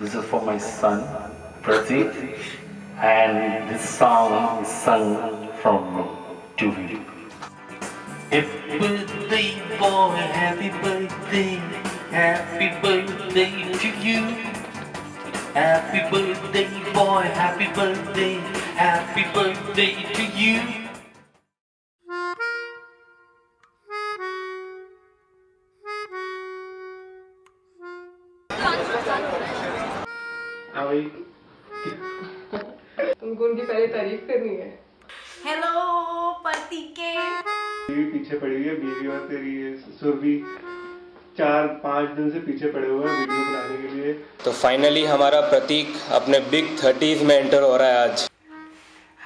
This is for my son, Pratik, and this song is sung from me to you. Happy birthday, boy, happy birthday to you. Happy birthday, boy, happy birthday to you. हाँ भाई, तुमको उनकी पहले तारीफ करनी है। Hello प्रतीके। बीवी पीछे पड़ी हुई है, बीवी और तेरी सुरभि 4-5 दिन से पीछे पड़े हुए हैं वीडियो बनाने के लिए। तो फाइनली हमारा प्रतीक अपने बिग 30s में एंटर हो रहा है आज।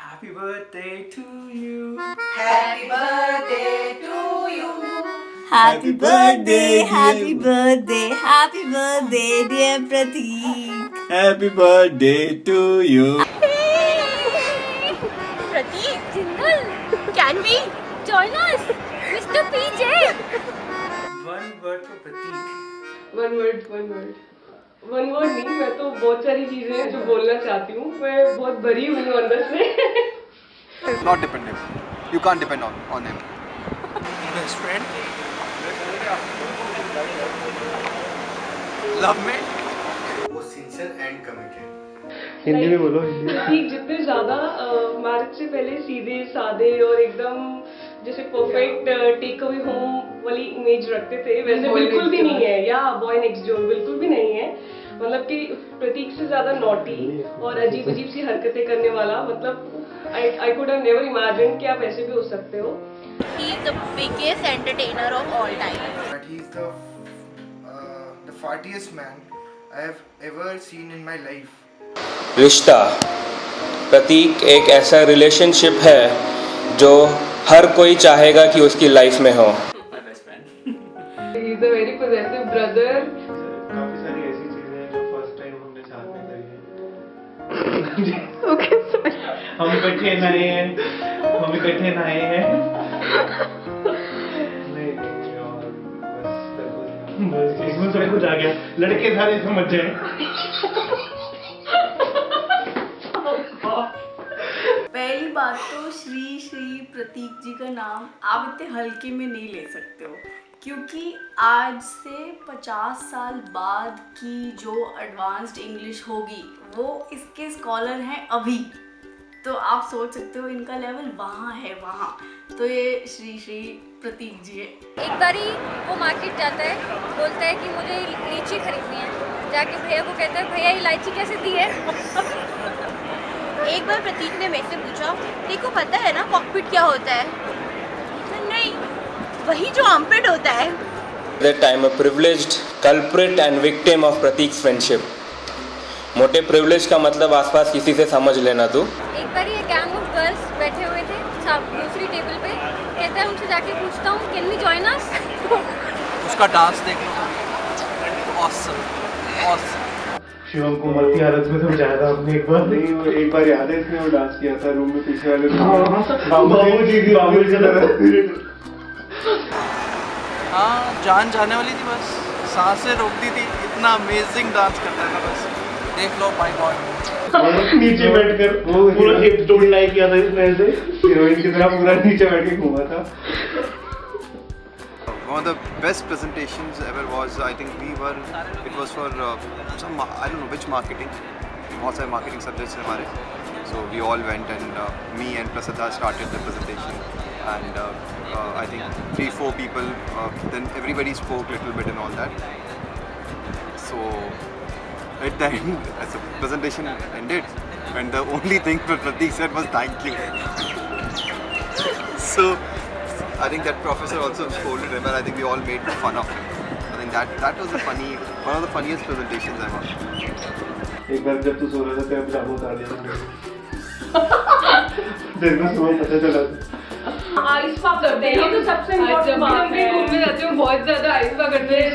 Happy birthday to you, happy birthday to you. Happy birthday, happy birthday, happy birthday, dear Pratik. Happy birthday to you. Pratik, Jingle, can we join us, Mr. PJ? One word for Pratik. One word नहीं, मैं तो बहुत सारी चीजें हैं जो बोलना चाहती हूँ। मैं बहुत भरी हुई हूँ अंदर से। Not dependent. You can't depend on him. Best friend. Love mate. वो sincere and committed. हिंदी में बोलो, हिंदी में। प्रतीक जितने ज्यादा मैरिज से पहले सीधे सादे और एकदम जैसे परफेक्ट टेक अवे होम वाली इमेज रखते थे, वैसे बिल्कुल भी नहीं है। या बॉय नेक्स्ट डोर बिल्कुल भी नहीं है। मतलब कि प्रतीक से ज्यादा नॉटी और अजीब अजीब सी हरकतें करने वाला, मतलब I could have never imagine कि आप ऐसे भी हो सकते हो। He is the biggest entertainer of all time. But he's the fartiest man I have ever seen in my life. रिश्ता प्रतीक एक ऐसा रिलेशनशिप है जो हर कोई चाहेगा कि उसकी लाइफ में हो। He is a very possessive brother. काफी सारी ऐसी चीजें हैं जो फर्स्ट टाइम हमने साथ में करी हैं। Okay, sorry. हम इकट्ठे नहाए हैं। नहीं, और बस इसमें सब कुछ आ गया। लड़के सारे समझ जाए। पहली बात तो श्री प्रतीक जी का नाम आप इतने हल्के में नहीं ले सकते हो, क्योंकि आज से 50 साल बाद की जो एडवांस्ड इंग्लिश होगी वो इसके स्कॉलर हैं अभी। तो आप सोच सकते हो इनका लेवल वहाँ है वहाँ। तो ये श्री प्रतीक जी है। एक बारी वो मार्केट जाता है, बोलता है कि मुझे लीची खरीदनी है। जाके भैया को कहता है, भैया इलायची कैसे दी है? एक बार प्रतीक ने मेरे से पूछा, देखो पता है ना कॉकपिट क्या होता है? नहीं, वही जो आर्मपिट होता है। That I am a privileged culprit and victim of Pratik's friendship. मोटे प्रिविलेज का मतलब आसपास किसी से समझ लेना तू। एक बार ये गैंग ऑफ गर्ल्स बैठे हुए थे दूसरी टेबल पे। कहता है उनसे जाके पूछता हूँ, कैन वी जॉइन अस? उसका डांस देख लो। Awesome. शिवम को मरती हालत में समझाया था हमने एक बार। नहीं, वो एक बार याद है इसने वो डांस किया था रूम में पीछे वाले बाबूजी की तरह। हाँ, जान जाने वाली थी, बस सांसें रोकती थी। इतना अमेजिंग डांस करता था, बस देख लो। माय गॉड, नीचे बैठकर पूरा हिप जोड़ना किया था इसने, ऐसे हीरोइन की तरह पूरा नीचे बैठ के घूमा था। one of the best presentations ever was, I think it was for some, I don't know which marketing, बहुत सारे marketing subjects हैं हमारे, so we all went and me and Prasadha started the presentation, and I think 3-4 people, then everybody spoke little bit and all that, so at the end as the presentation ended, and the only thing that Pratik said was thank you. So I think that professor also scolded him, and I think we all made fun of him. I think that was one of the funniest presentations ever. एक बार जब तू सो रहा था तेरा पजामा उतार दिया तेरे को सुबह पता चला। आइस पाक करते हैं, ये तो सबसे इम्पोर्टेंट बात है। घूमने जाते हैं बहुत ज्यादा आइस पाक करते हैं।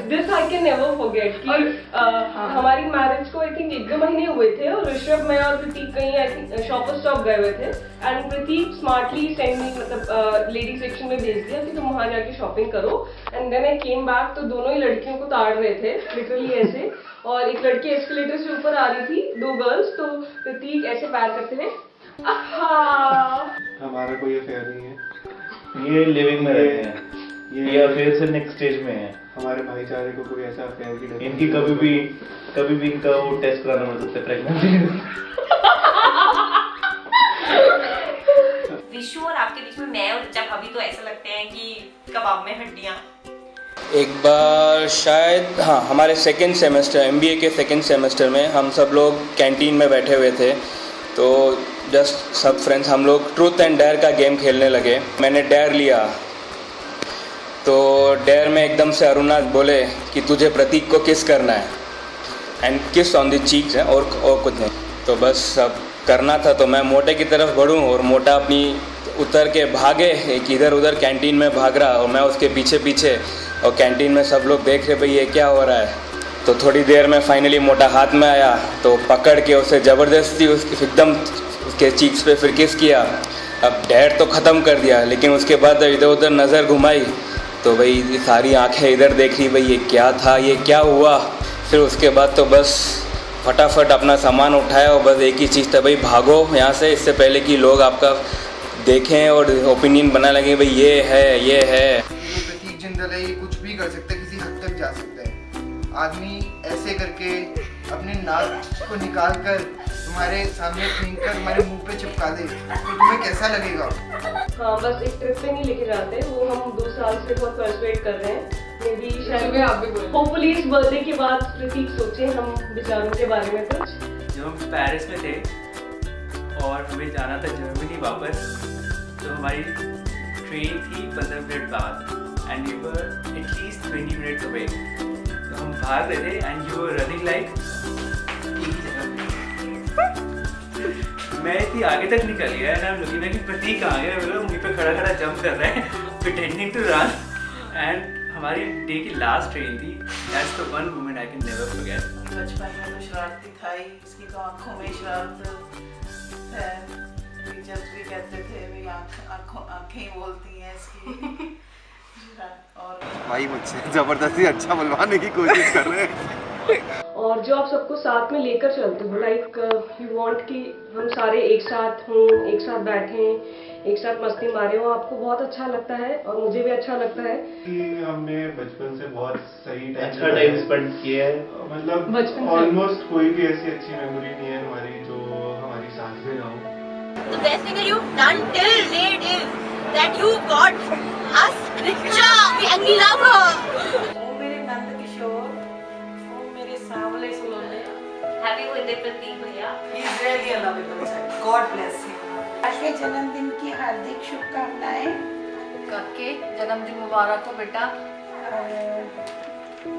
This I can never forget कि हमारी मैरिज को आई थिंक 1-2 महीने हुए थे और ऋषभ, मैं और प्रतीक कहीं आई थिंक शॉपर स्टॉप गए हुए थे, and Pratik smartly send me, मतलब लेडी सेक्शन में भेज दिया कि तुम वहाँ जाके शॉपिंग करो, and then I came back तो दोनों ही लड़कियों को ताड़ रहे थे लिटरली ऐसे, और एक लड़की एस्केलेटर से ऊपर आ रही थी, 2 गर्ल्स, तो प्रतीक ऐसे पैर करते हुए हमारा कोई अफेयर नहीं है, ये लिविंग में रहते हैं, ये अफेयर से नेक्स्ट स्टेज में है। हमारे भाईचारे को कोई ऐसा अफेयर की इनकी कभी भी इनका वो टेस्ट कराना पड़ सकता है प्रेगनेंसी। विशु और आपके बीच में मैं और जब अभी तो ऐसा लगते हैं कि कबाब में हड्डियां। एक बार शायद हाँ, हमारे सेकेंड सेमेस्टर MBA के सेकेंड सेमेस्टर में हम सब लोग कैंटीन में बैठे हुए थे, तो जस्ट सब फ्रेंड्स हम लोग ट्रूथ एंड डेयर का गेम खेलने लगे। मैंने डेयर लिया, तो डेयर में एकदम से अरुणा बोले कि तुझे प्रतीक को किस करना है, एंड किस ऑन द चीक्स है, और कुछ नहीं। तो बस सब करना था, तो मैं मोटे की तरफ बढ़ूं और मोटा अपनी उतर के भागे, एक इधर उधर कैंटीन में भाग रहा और मैं उसके पीछे पीछे, और कैंटीन में सब लोग देख रहे भाई ये क्या हो रहा है। तो थोड़ी देर में फाइनली मोटा हाथ में आया, तो पकड़ के उसे ज़बरदस्ती एकदम उसके चीक्स पे फिर किस किया। अब डेयर तो ख़त्म कर दिया, लेकिन उसके बाद इधर उधर नज़र घुमाई तो भाई सारी आंखें इधर देख रही, भाई ये क्या था, ये क्या हुआ। फिर उसके बाद तो बस फटाफट अपना सामान उठाया और बस एक ही चीज़ था, भाई भागो यहाँ से, इससे पहले कि लोग आपका देखें और ओपिनियन बना लगे भाई ये है। प्रतीक जिंदल है, ये कुछ भी कर सकता है, किसी हद तक जा सकता है। आदमी ऐसे करके अपने नाक को निकाल कर तुम्हारे सामने फेंक कर तुम्हारे मुंह पे चिपका दे, तो तुम्हें कैसा लगेगा? हाँ, बस एक ट्रिप पे नहीं लेके जाते, वो हम 2 साल से बहुत परसुएट कर रहे हैं। मे बी शायद आप भी बोले, होपफुली इस बर्थडे के बाद प्रतीक सोचे हम विचारों के बारे में कुछ। जब हम पेरिस में थे और हमें जाना था जर्मनी वापस, तो हमारी ट्रेन थी 15 मिनट बाद and you were at least 20 minutes away. तो हम भाग रहे थे and you were running like मैं इतनी आगे तक निकल गया एंड आई एम लुकिंग कि प्रतीक कहाँ गया, वो मुझ पे खड़ा खड़ा जंप कर रहा है प्रिटेंडिंग टू रन। एंड हमारी डे की लास्ट ट्रेन थी, that's the one moment I can never forget. बचपन में तो शरारती था ही, इसकी तो आंखों में शरारत है। टीचर्स भी कहते थे भी आंखें ही बोलती हैं इसकी। और भाई मुझसे ज़बरदस्ती अच्छा बुलवाने की कोशिश कर रहे हैं। और जो आप सबको साथ में लेकर चलते हो, लाइक यू वांट कि हम सारे एक साथ हों, एक साथ बैठें, एक साथ मस्ती मारे हो, आपको बहुत अच्छा लगता है और मुझे भी अच्छा लगता है कि हमने बचपन से बहुत सही अच्छा टाइम स्पेंड किया है। मतलब ऑलमोस्ट कोई भी ऐसी अच्छी मेमोरी नहीं है हमारी जो हमारी साथ में ना हो। The best thing that you've done till date is that you got us Richa and we love her. वो मेरे नंद किशोर, वो मेरे सांवले सलोने। Happy birthday प्रतीक भैया। He is really a lovable child. God bless him. आज के जन्मदिन की हार्दिक शुभकामनाएं। काके जन्मदिन मुबारक हो बेटा।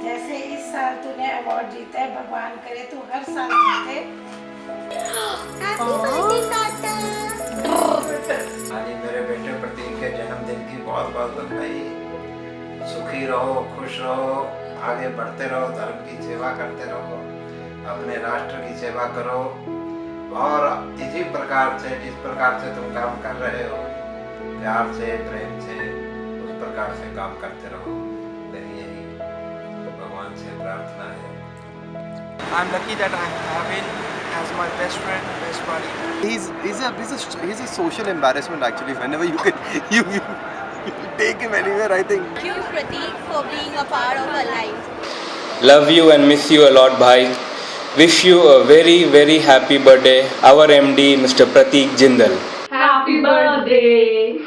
जैसे इस साल तूने अवार्ड जीता है, भगवान करे तू हर साल जीते। आज मेरे बेटे प्रतीक के जन्मदिन की बहुत बहुत बधाई। सुखी रहो, खुश रहो, आगे बढ़ते रहो, धर्म की सेवा करते रहो, अपने राष्ट्र की सेवा करो और इसी प्रकार से जिस प्रकार से तुम काम कर रहे हो, प्यार से प्रेम से उस प्रकार से काम करते रहो। मेरी यही भगवान से प्रार्थना है। I'm lucky that I have him as my best friend, best buddy. He's a social embarrassment actually. Whenever you can you take him anywhere, I think. Thank you Prateek for being a part of our lives. Love you and miss you a lot, bhai. Wish you a very very happy birthday, our MD Mr. Prateek Jindal. Happy birthday.